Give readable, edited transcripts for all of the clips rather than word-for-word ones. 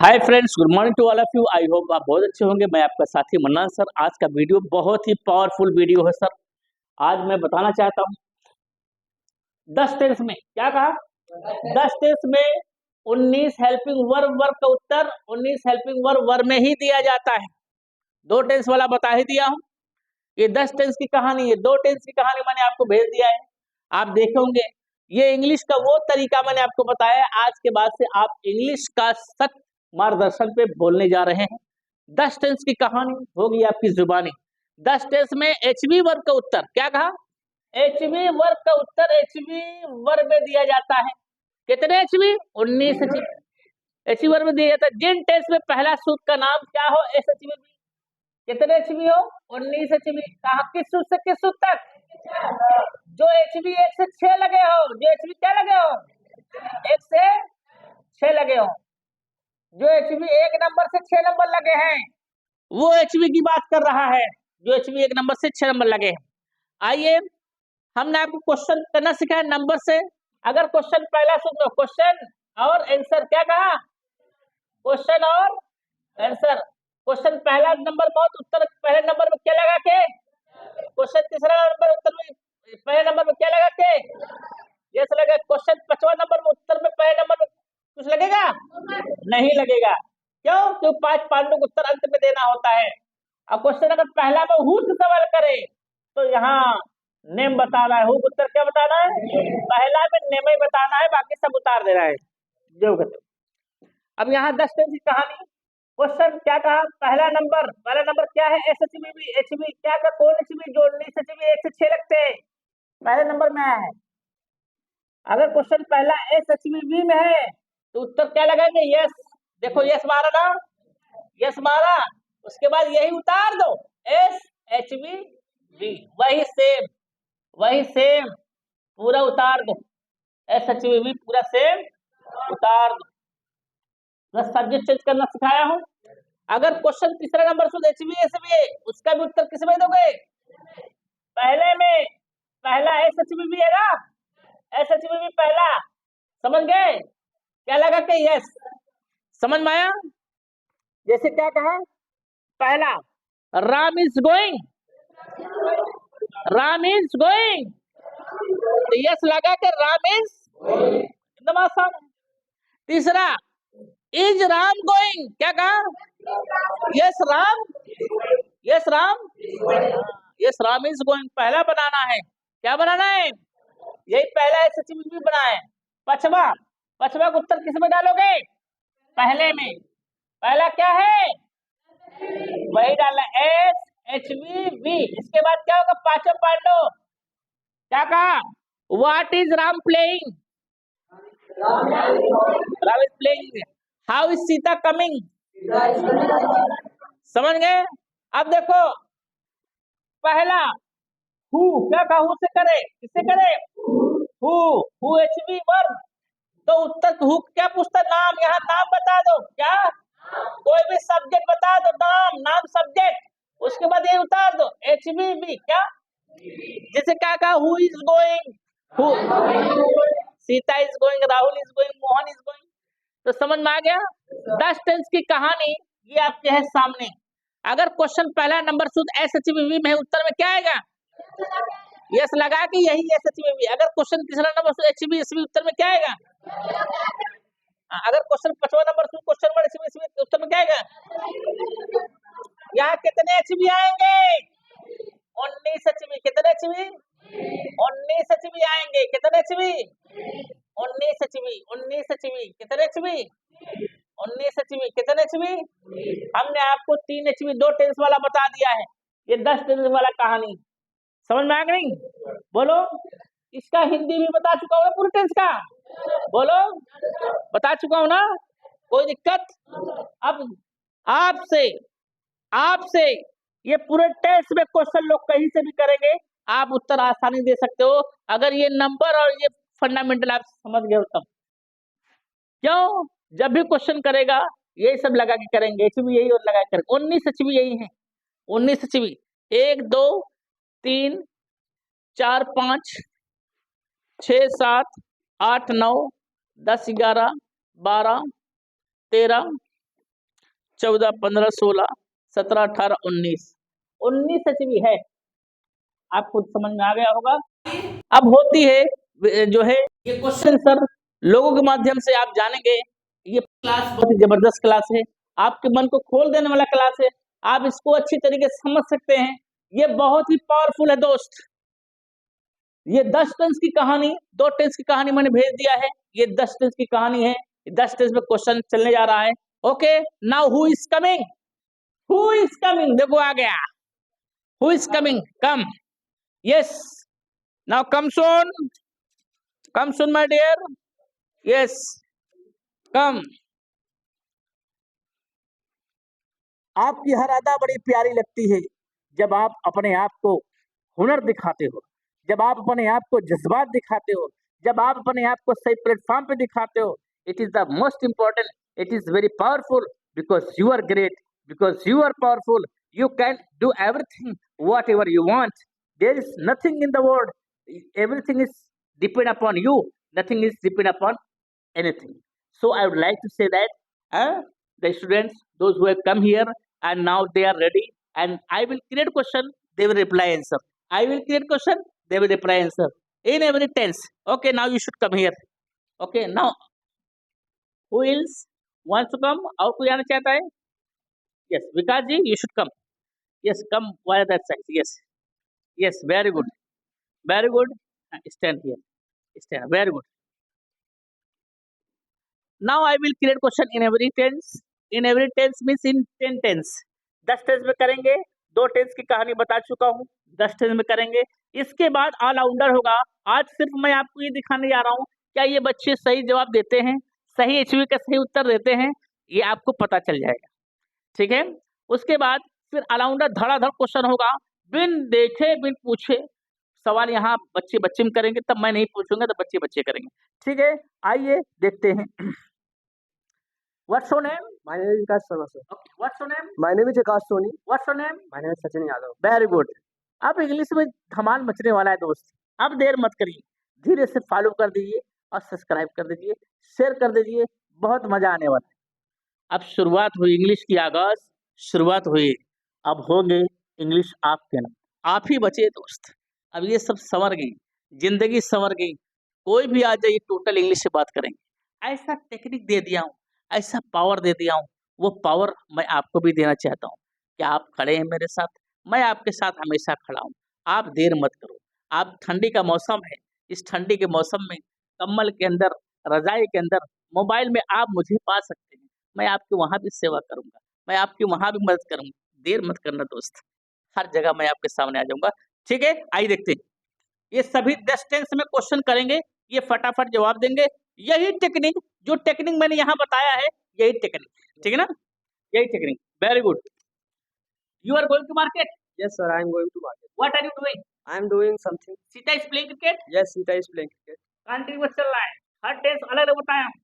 Hi friends, good morning to all of you. I hope आप बहुत अच्छे होंगे। मैं आपका साथी मन्नान सर। आज का वीडियो बहुत ही पावरफुल वीडियो है सर। आज मैं बताना चाहता हूँ 10 टेंस में क्या कहा। 10 टेंस में 19 हेल्पिंग वर्ब वर्ब का उत्तर 19 हेल्पिंग वर्ब वर्ब में ही दिया जाता है। 2 टेंस वाला बता ही दिया हूँ। ये 10 टेंस की कहानी है। 2 टेंस की कहानी मैंने आपको भेज दिया है, आप देखे होंगे। ये इंग्लिश का वो तरीका मैंने आपको बताया है। आज के बाद से आप इंग्लिश का सख्त मार्गदर्शन पे बोलने जा रहे हैं। 10 टेंस की कहानी होगी आपकी जुबानी। 10 टेंस में एचवी वर्ब का उत्तर क्या कहा। एचवी वर्ब का उत्तर एचवी वर्ब में दिया जाता है। कितने एचवी? 19 एचवी। एचवी वर्ब में दिया जाता है। जिन टेंस में पहला सूत्र का नाम क्या हो एस एचवी। कितने एचवी हो? 19 एचवी। कहा किस सूत्र से किस सूत्र तक? जो एचवी 1 से 6 लगे हो, जो एचवी क्या लगे हो? 1 से 6 लगे हो। जो एचवी 1 नंबर से 6 नंबर लगे हैं वो एचवी की बात कर रहा है। जो एचवी 1 नंबर से 6 नंबर लगे हैं। आइए, हमने आपको क्वेश्चन करना सिखाया नंबर से। अगर क्वेश्चन पहला सुन लो, क्वेश्चन और आंसर क्या कहा? क्वेश्चन और आंसर। क्वेश्चन पहला नंबर में तो उत्तर पहले नंबर में क्या लगा के? क्वेश्चन तीसरा नंबर उत्तर में पहले नंबर में क्या लगा के? यस लगा। क्वेश्चन 5वां नंबर में उत्तर में पहले नंबर में कुछ लगेगा? नहीं लगेगा। क्यों? क्योंकि 5 पांडु को उत्तर अंत में देना होता है। अब क्वेश्चन अगर पहला में हु से सवाल करे तो यहाँ नेम बताना है। हु उत्तर क्या बताना है? पहला में नेम ही बताना है, बाकी सब उतार देना है। जो अब यहाँ 10 टेंस की कहानी। क्वेश्चन क्या कहा? पहला नंबर क्या है? S H B H B क्या का कौन एच बी जो 19 एच बी 1 से 6 लगते हैं पहले नंबर में आया है। अगर क्वेश्चन पहला एस एच बी में है तो उत्तर क्या लगाएंगे? यस। देखो यस मारा ना, यस मारा, उसके बाद यही उतार दो एस एच बी। वही सेम पूरा उतार दो। एस एच बी पूरा सेम उतार दो। मैं सब्जेक्ट चेंज करना सिखाया हूँ। अगर क्वेश्चन तीसरा नंबर से एच बी एस बी है उसका भी उत्तर किस में दोगे? पहले में। पहला एस एच बी है ना, एस एच बी पहला। समझ गए? क्या लगा के? यस। समझ में आया? जैसे क्या कहा? पहला Ram is going, Ram is going तो यस लगा के राम इज, एकदम आसान है। तीसरा इज राम गोइंग, क्या कहा? Yes Ram, yes Ram, yes Ram is going पहला बनाना है। क्या बनाना है? यही पहला एसएचबी बना है। पछवा, पछवा का उत्तर किस में डालोगे? पहले में। पहला क्या है? वही डालना एस एच बी। इसके बाद क्या होगा? पांचों पांडव क्या कहा? What is Ram playing? Ram is playing. How is Sita coming? समझ गए? अब देखो पहला हु क्या कहा? हु से करे, किससे करे? हु एच बी वर्ब तो उत्तर हु क्या पूछता? नाम। यहाँ नाम बता दो। क्या? कोई भी सब्जेक्ट बता दो, नाम, नाम सब्जेक्ट। उसके बाद ये उतार दो एच बी क्या? जैसे क्या कहा? Who is going, who, Sita is going, Rahul is going, Mohan is going. तो समझ में आ गया? 10 टेंस की कहानी ये आपके है सामने। अगर क्वेश्चन पहला नंबर शुद्ध एस एच बी में उत्तर में क्या आएगा? यस लगा के यही एस एच बी। अगर क्वेश्चन तीसरा नंबर शुद्ध एच बी एस बी उत्तर में क्या आएगा? अगर क्वेश्चन 5वां नंबर शुद्ध क्वेश्चन वर्ड एच बी उत्तर में क्या आएगा? यहाँ कितने एच बी आएंगे? 19 एच बी। कितने एच बी? 19 एच बी आएंगे। कितने H B? 19 H B. 19 H B. कितने एच बी? 19 H B. कितने एच बी? हमने आपको 3 एच बी 2 टेंस वाला बता दिया है। ये 10 टेंस वाला कहानी समझ में आ गई? बोलो। इसका हिंदी भी बता चुका हूँ पूरे टेंस का। बोलो, बता चुका हूँ ना? कोई दिक्कत? अब आपसे आपसे ये पूरे टेस्ट में क्वेश्चन लोग कहीं से भी करेंगे, आप उत्तर आसानी दे सकते हो अगर ये नंबर और ये फंडामेंटल आप समझ गए हो तब। क्यों? जब भी क्वेश्चन करेगा यही सब लगा के करेंगे। एच भी यही और लगा के करेंगे। 19 एच भी यही है। 19 एच भी 1 2 3 4 5 6 7 8 9 10 11 12 13 14, 15, 16, 17, 18, 19, 19 एचवी है। आपको समझ में आ गया होगा। अब होती है जो है ये क्वेश्चन सर लोगों के माध्यम से आप जानेंगे। ये क्लास बहुत ही जबरदस्त क्लास है, आपके मन को खोल देने वाला क्लास है। आप इसको अच्छी तरीके से समझ सकते हैं। ये बहुत ही पावरफुल है दोस्त। ये 10 टेंस की कहानी, 2 टेंस की कहानी मैंने भेज दिया है। ये 10 टेंस की कहानी है, 10 टेंस में क्वेश्चन चलने जा रहा है। Okay, now who is coming? Who is coming? देखो आ गया। Who is coming? Come. Yes, now come soon, come soon my dear. Yes, come. आपकी हर अदा बड़ी प्यारी लगती है जब आप अपने आप को हुनर दिखाते हो, जब आप अपने आप को जज्बात दिखाते हो, जब आप अपने आप को सही प्लेटफॉर्म पे दिखाते हो। It is the most important, it is very powerful because you are great, because you are powerful, you can do everything whatever you want. There is nothing in the world, everything is depend upon you, nothing is depend upon anything. So I would like to say that the students, those who have come here and now they are ready, and I will create question, they will reply answer. I will create question, they will reply answer in every tense. Okay, now you should come here. Okay, now who else wants to come? और कोई आना चाहता है? Yes, Vikas ji, you should come. Yes, come via that side. Yes, yes, very good, very good. Stand here, stand. Very good. Now I will create question in every tense. In every tense means in 10 tense. 10 tense में करेंगे। 2 tense की कहानी बता चुका हूँ, 10 tense में करेंगे। इसके बाद ऑल राउंडर होगा। आज सिर्फ मैं आपको ये दिखाने जा रहा हूँ क्या ये बच्चे सही जवाब देते हैं, सही एचवी का सही उत्तर देते हैं, ये आपको पता चल जाएगा। ठीक है, उसके बाद फिर अलाउंडर धड़ाधड़ क्वेश्चन होगा, बिन देखे बिन पूछे। सवाल यहाँ बच्चे बच्चे में करेंगे, तब मैं नहीं पूछूंगा, तो बच्चे बच्चे करेंगे। ठीक है, आइए देखते हैं। What's your name? My name is Vikas Sharma, sir. Okay, what's your name? My name is Akash Soni. What's your name? My name is Sachin Yadav. Very good. अब इंग्लिश में धमाल मचने वाला है दोस्त। अब देर मत करिए, धीरे से फॉलो कर दीजिए और सब्सक्राइब कर दीजिए, शेयर कर दीजिए, बहुत मजा आने वाला है। अब शुरुआत हुई इंग्लिश की, आगाज शुरुआत हुई। अब होंगे इंग्लिश आपके नाम, आप ही बचे दोस्त। अब ये सब संवर गई, जिंदगी संवर गई। कोई भी आ जाए टोटल इंग्लिश से बात करेंगे। ऐसा टेक्निक दे दिया हूँ, ऐसा पावर दे दिया हूँ, वो पावर मैं आपको भी देना चाहता हूँ। क्या आप खड़े हैं मेरे साथ? मैं आपके साथ हमेशा खड़ा हूँ। आप देर मत करो। आप ठंडी का मौसम है, इस ठंडी के मौसम में कम्बल के अंदर, रजाई के अंदर, मोबाइल में आप मुझे पा सकते हैं। मैं आपकी वहाँ भी सेवा करूँगा, मैं आपकी वहाँ भी मदद करूँगा। देर मत करना दोस्त, हर जगह मैं आपके सामने आ जाऊँगा। ठीक है, आइए देखते हैं। ये सभी 10 टेंस में क्वेश्चन करेंगे, ये फटाफट जवाब देंगे। यही टेक्निक, जो टेक्निक मैंने यहाँ बताया है, यही टेक्निक, ठीक है ना? यही technique. Very good. You are going to market? Yes, sir. I am going to market. What are you doing? I am doing something. Sita is playing cricket? Yes, Sita is playing cricket. Continuous चल रहा है, हर tense अलग अलग बताया हूँ,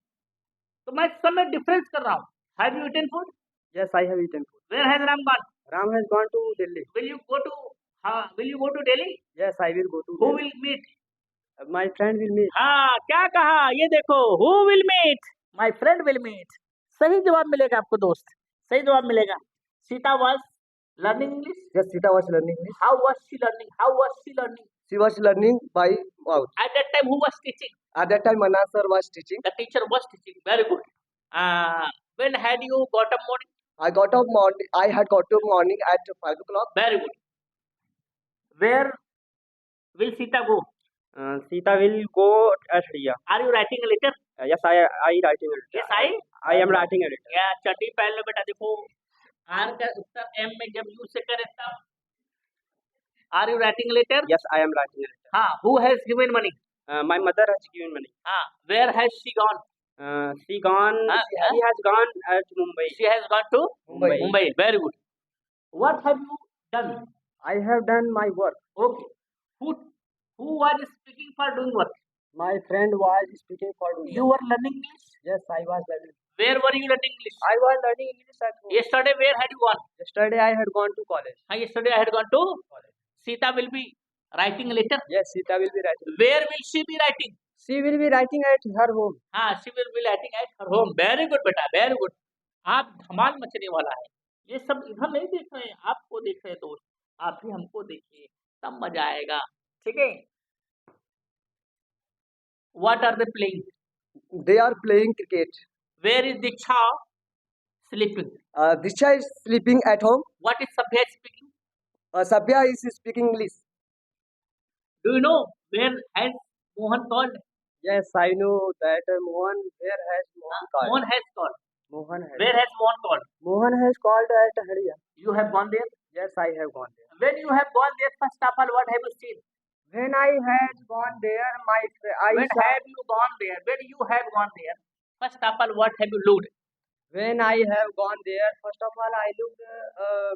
तो मैं सब में डिफरेंस कर रहा हूँ। Have you eaten food? Yes, I have eaten food. Where has Ram gone? Ram has gone to Delhi. Will you go to Delhi? Yes, I will go to who Delhi. Will meet? My friend will meet. हाँ, क्या कहा? ये देखो, who will meet? My friend will meet. सही जवाब मिलेगा आपको दोस्त, सही जवाब मिलेगा। Sita was learning English? Yes, Sita was learning English. How was she learning? How was she learning? She was learning by mouth. At that time who was teaching? At that time, Manan sir was teaching. The teacher was teaching. Very good. When had you got up morning? I got up morning. I had got up morning at 5 o'clock. Very good. Where will Sita go? Sita will go at Riya. Are you writing a letter? Yes, I writing a letter. Yes, I am writing a letter. या चड्डी पहन लो बेटा। देखो, are का उत्तर M में जब you से करे तब। Are you writing letter? Yes, I am writing a letter. हाँ, who has given money? My mother has given money. हाँ, where has she gone? She gone. He has gone at Mumbai. She has gone to Mumbai. Mumbai. Very good. What have you done? I have done my work. Okay. Who was speaking for doing work? My friend was speaking for doing You work. were learning English? Yes, I was learning. Where were you learning English? I was learning English at home. Yesterday, where had you gone? Yesterday I had gone to college. Yesterday I had gone to College. Sita will be writing a letter. Yes, Sita will be writing. Where will she be writing? She will be writing at her home. हाँ, she will be writing at her home. Very good बेटा, very good. आप धमाल मचने वाला है। ये सब इधर नहीं देख रहे हैं, आपको देख रहे हैं दोस्त। आप भी हमको देखिए, तब मज़ा आएगा। ठीक है? What are they playing? They are playing cricket. Where is Diksha sleeping? Disha is sleeping at home. What is Sabhya speaking? Sabya is speaking English. Do you know where has Mohan called? Yes, I know that Mohan. Where has Mohan called? Mohan has called. Mohan has. Where has Mohan called? Mohan has called at Haria. You have gone there? Yes, I have gone there. When you have gone there, first of all, what have you seen? When I had gone there, When have you gone there? When you have gone there, first of all, what have you looked? when I have gone there, first of all I looked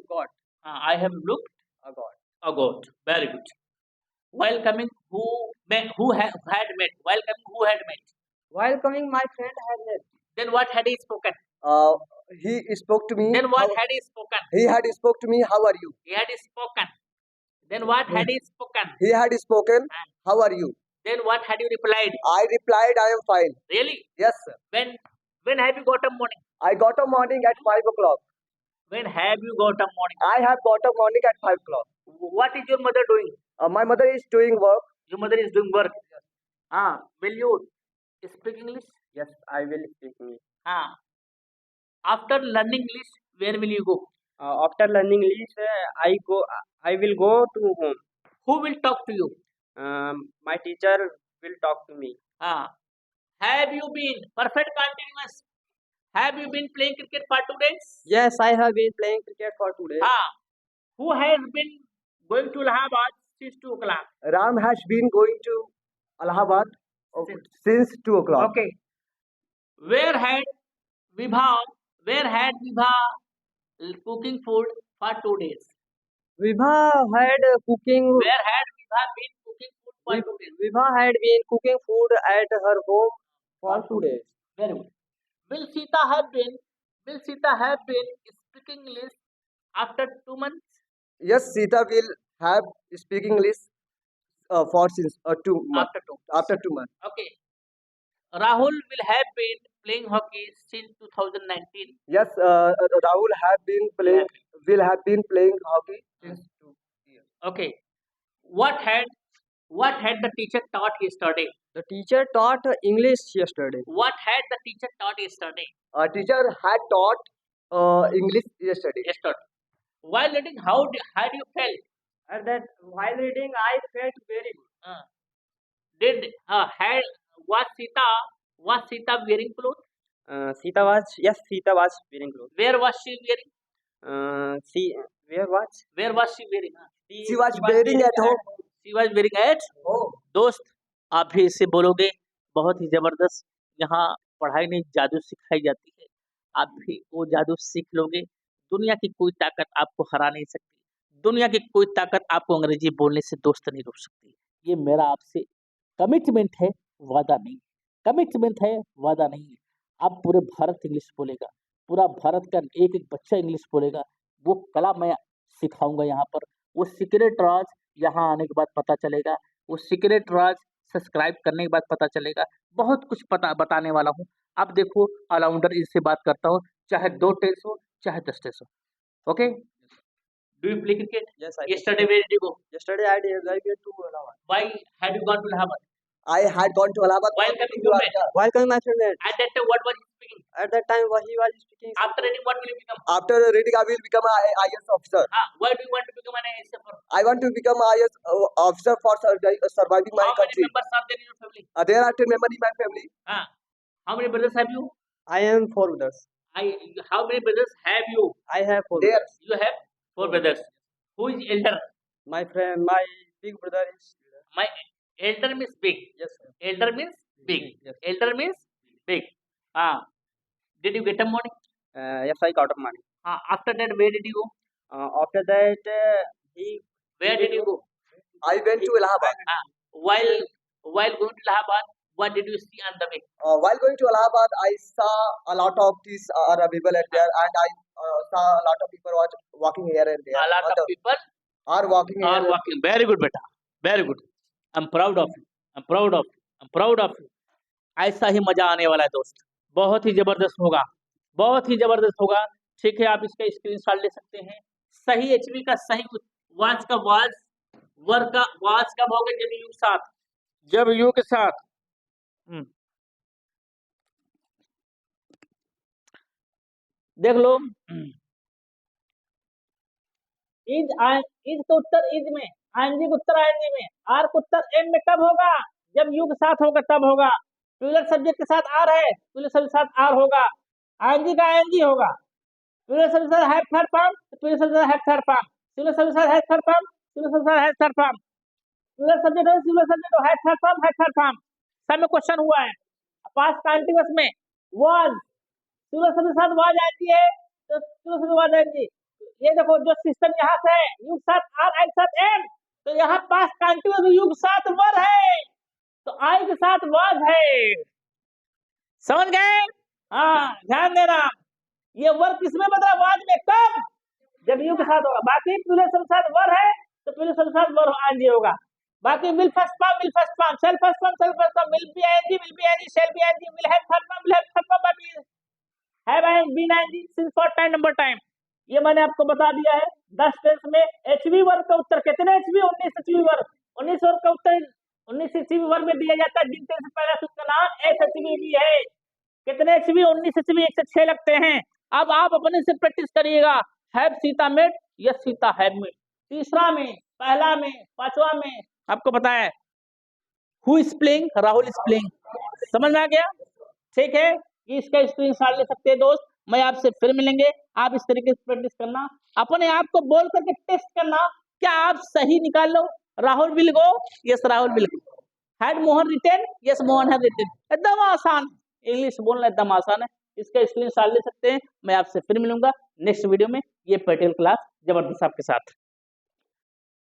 God. I have looked A God. a goat. Very good. While coming, who had met? While coming, who had met? While coming, my friend had met. Then what had he spoken? He spoke to me. Then what how- had he spoken? He had spoke to me. How are you? He had spoken. Then what had he spoken? He had spoken. Ah. How are you? Then what had you replied? I replied, I am fine. Really? Yes, sir. When have you got up morning? I got up morning at 5 o'clock. When have you got up morning? I have got up morning at 5 o'clock. What is your mother doing? My mother is doing work. Your mother is doing work. Will you speak English? Yes, I will speak English. After learning English, where will you go? After learning English, I will go to home. Who will talk to you? My teacher will talk to me. Have you been perfect continuous? Have you been playing cricket for 2 days? Yes, I have been playing cricket for 2 days. Who has been going to Allahabad since 2 o'clock? Ram has been going to Allahabad since 2 o'clock. Okay. Where had Vibha cooking food for 2 days? Vibha had cooking. Where had Vibha been cooking food for 2 days? Vibha had been cooking food at her home for 2 days. Very good. Will Sita have been speaking English after 2 months? Yes, Sita will have speaking English for since 2 months. After 2 months. After 2 months. Okay. Rahul will have been playing hockey since 2019. Yes, Rahul will have been playing hockey since 2 years. Okay. What had the teacher taught yesterday? The teacher taught English yesterday. What had the teacher taught yesterday? Teacher had taught English yesterday. While reading, how do you felt? While reading, I felt very good. Was Sita wearing clothes? Sita was wearing clothes. Where was she wearing? Where was? Where was she wearing? She was wearing at home. She was wearing at home. दोस्त, आप भी इससे बोलोगे बहुत ही जबरदस्त। यहाँ पढ़ाई नहीं, जादू सिखाई जाती है। आप भी वो जादू सीख लोगे। दुनिया की कोई ताकत आपको हरा नहीं सकती। दुनिया की कोई ताकत आपको अंग्रेजी बोलने से दोस्त नहीं रोक सकती। ये मेरा आपसे कमिटमेंट है, वादा नहीं। कमिटमेंट है, वादा नहीं है। अब पूरे भारत इंग्लिश बोलेगा, पूरा भारत का एक एक बच्चा इंग्लिश बोलेगा। वो कला मैं सिखाऊंगा यहाँ पर। वो सीक्रेट राज यहाँ आने के बाद पता चलेगा। वो सीक्रेट राज सब्सक्राइब करने के बाद पता चलेगा। बहुत कुछ बताने वाला हूँ। अब देखो ऑलराउंडर इनसे बात करता हूँ, चाहे 2 टेस्ट हो चाहे 10 टेस्ट हो। Okay, do you play cricket? Yes, I Yesterday where did you go? Yesterday I went to Allahabad. Why had you gone to Allahabad? I had gone to Allahabad. While coming to bed. While coming, my friend met. At that time, what was he speaking? At that time, he was speaking. After reading, what will you become? After reading, I will become an IAS officer. Why do you want to become an IAS officer? I want to become an IAS officer for surviving my How country. many members are there in your family? There are 10 members in my family. How many brothers have you? I am 4 brothers. How many brothers have you? I have 4 brothers. You have 4 brothers. Who is elder? My big brother is. My elder means big. Yes, sir. Elder means big. Yes. Elder means big. Did you get up morning? Yes, I got up morning. After that, where did you go? After that, Where did you go? I went to Allahabad. While going to Allahabad, what did you see on the way? While going to Allahabad, I saw a lot of these people at there, and I saw a lot of people walking here and there. A lot of people are walking here. are walking. Very good, beta. Very good. I'm proud of you. I'm proud of you. I'm proud of you. ऐसा ही मजा आने वाला है दोस्त, बहुत ही जबरदस्त होगा। बहुत ही जबरदस्त होगा। ठीक है, आप इसका स्क्रीनशॉट ले सकते हैं। सही एचवी का सही वाच का वाच, वर्क का वाच कब होगा? जब यू के साथ, जब यू के साथ देख लो। इज इज का उत्तर इज में, आईएनजी का उत्तर आईएनजी में, आर का उत्तर एम में कब होगा? जब यू के साथ होगा तब होगा। प्लूरल सब्जेक्ट के साथ आर है, प्लूरल सब्जेक्ट के साथ आर होगा। आईएनजी का आईएनजी होगा। प्लूरल सब्जेक्ट के साथ have third form, plural subject के साथ have third form, plural subject के साथ have third form, plural subject के साथ have third form, plural subject हो सिंगुलर सब्जेक्ट हो, have third form, have third form. सब में क्वेश्चन हुआ है। पास्ट कंटीन्यूअस में वाज, प्लूरल सब्जेक्ट के साथ वाज आईएनजी है तो प्लूरल सब्जेक्ट वाज आईएनजी। ये देखो जो सिस्टम यहाँ से है, यू के साथ आर, आई के साथ एम, तो यहाँ पास्ट कंटीन्यूअस यू के साथ वर है, तो आई के साथ वाज है। समझ गए? हाँ, ध्यान देना। ये वर्क किसमें बदला? वाज में। कब? जब यू के साथ होगा। बाकी प्लूरल सब्जेक्ट के साथ वर है तो प्लूरल सब्जेक्ट के साथ वर आईएनजी होगा। बाकी will first form, will first form, shall first form, shall first form, will be I N G, will be I N G, shall be I N G, will have third form, will have third form, बाकी have I N G, been I N G since for time number time. ये मैंने आपको बता दिया है। 10 tense में HV वर्ग का उत्तर कितने एचवी? 19 एचवी वर्ग। 19 वर्ग का उत्तर 19 एचवी वर्ग में दिया जाता है। जिन टेंस से पहला उसका नाम एचवी भी है। कितने एचवी? 19 एचवी, 1 से 6 लगते हैं। अब आप अपने से प्रैक्टिस करिएगा। Have Sita met, yes Sita have met. तीसरा में, पहला में, पांचवा में आपको पता है who is playing, Rahul is playing. समझ में आ गया? ठीक है, इसका स्क्रीनशॉट ले सकते हैं दोस्त। मैं आपसे फिर मिलेंगे। आप इस तरीके से प्रैक्टिस करना, अपने आप को बोल करके टेस्ट करना, क्या आप सही निकाल लो। Rahul will go, yes Rahul will go. Had Mohan written, yes Mohan have written. एकदम आसान, इंग्लिश बोलना एकदम आसान है। इसका स्क्रीनशॉट ले सकते हैं। मैं आपसे फिर मिलूंगा नेक्स्ट वीडियो में। ये पटेल क्लास जबरदस्त आपके साथ।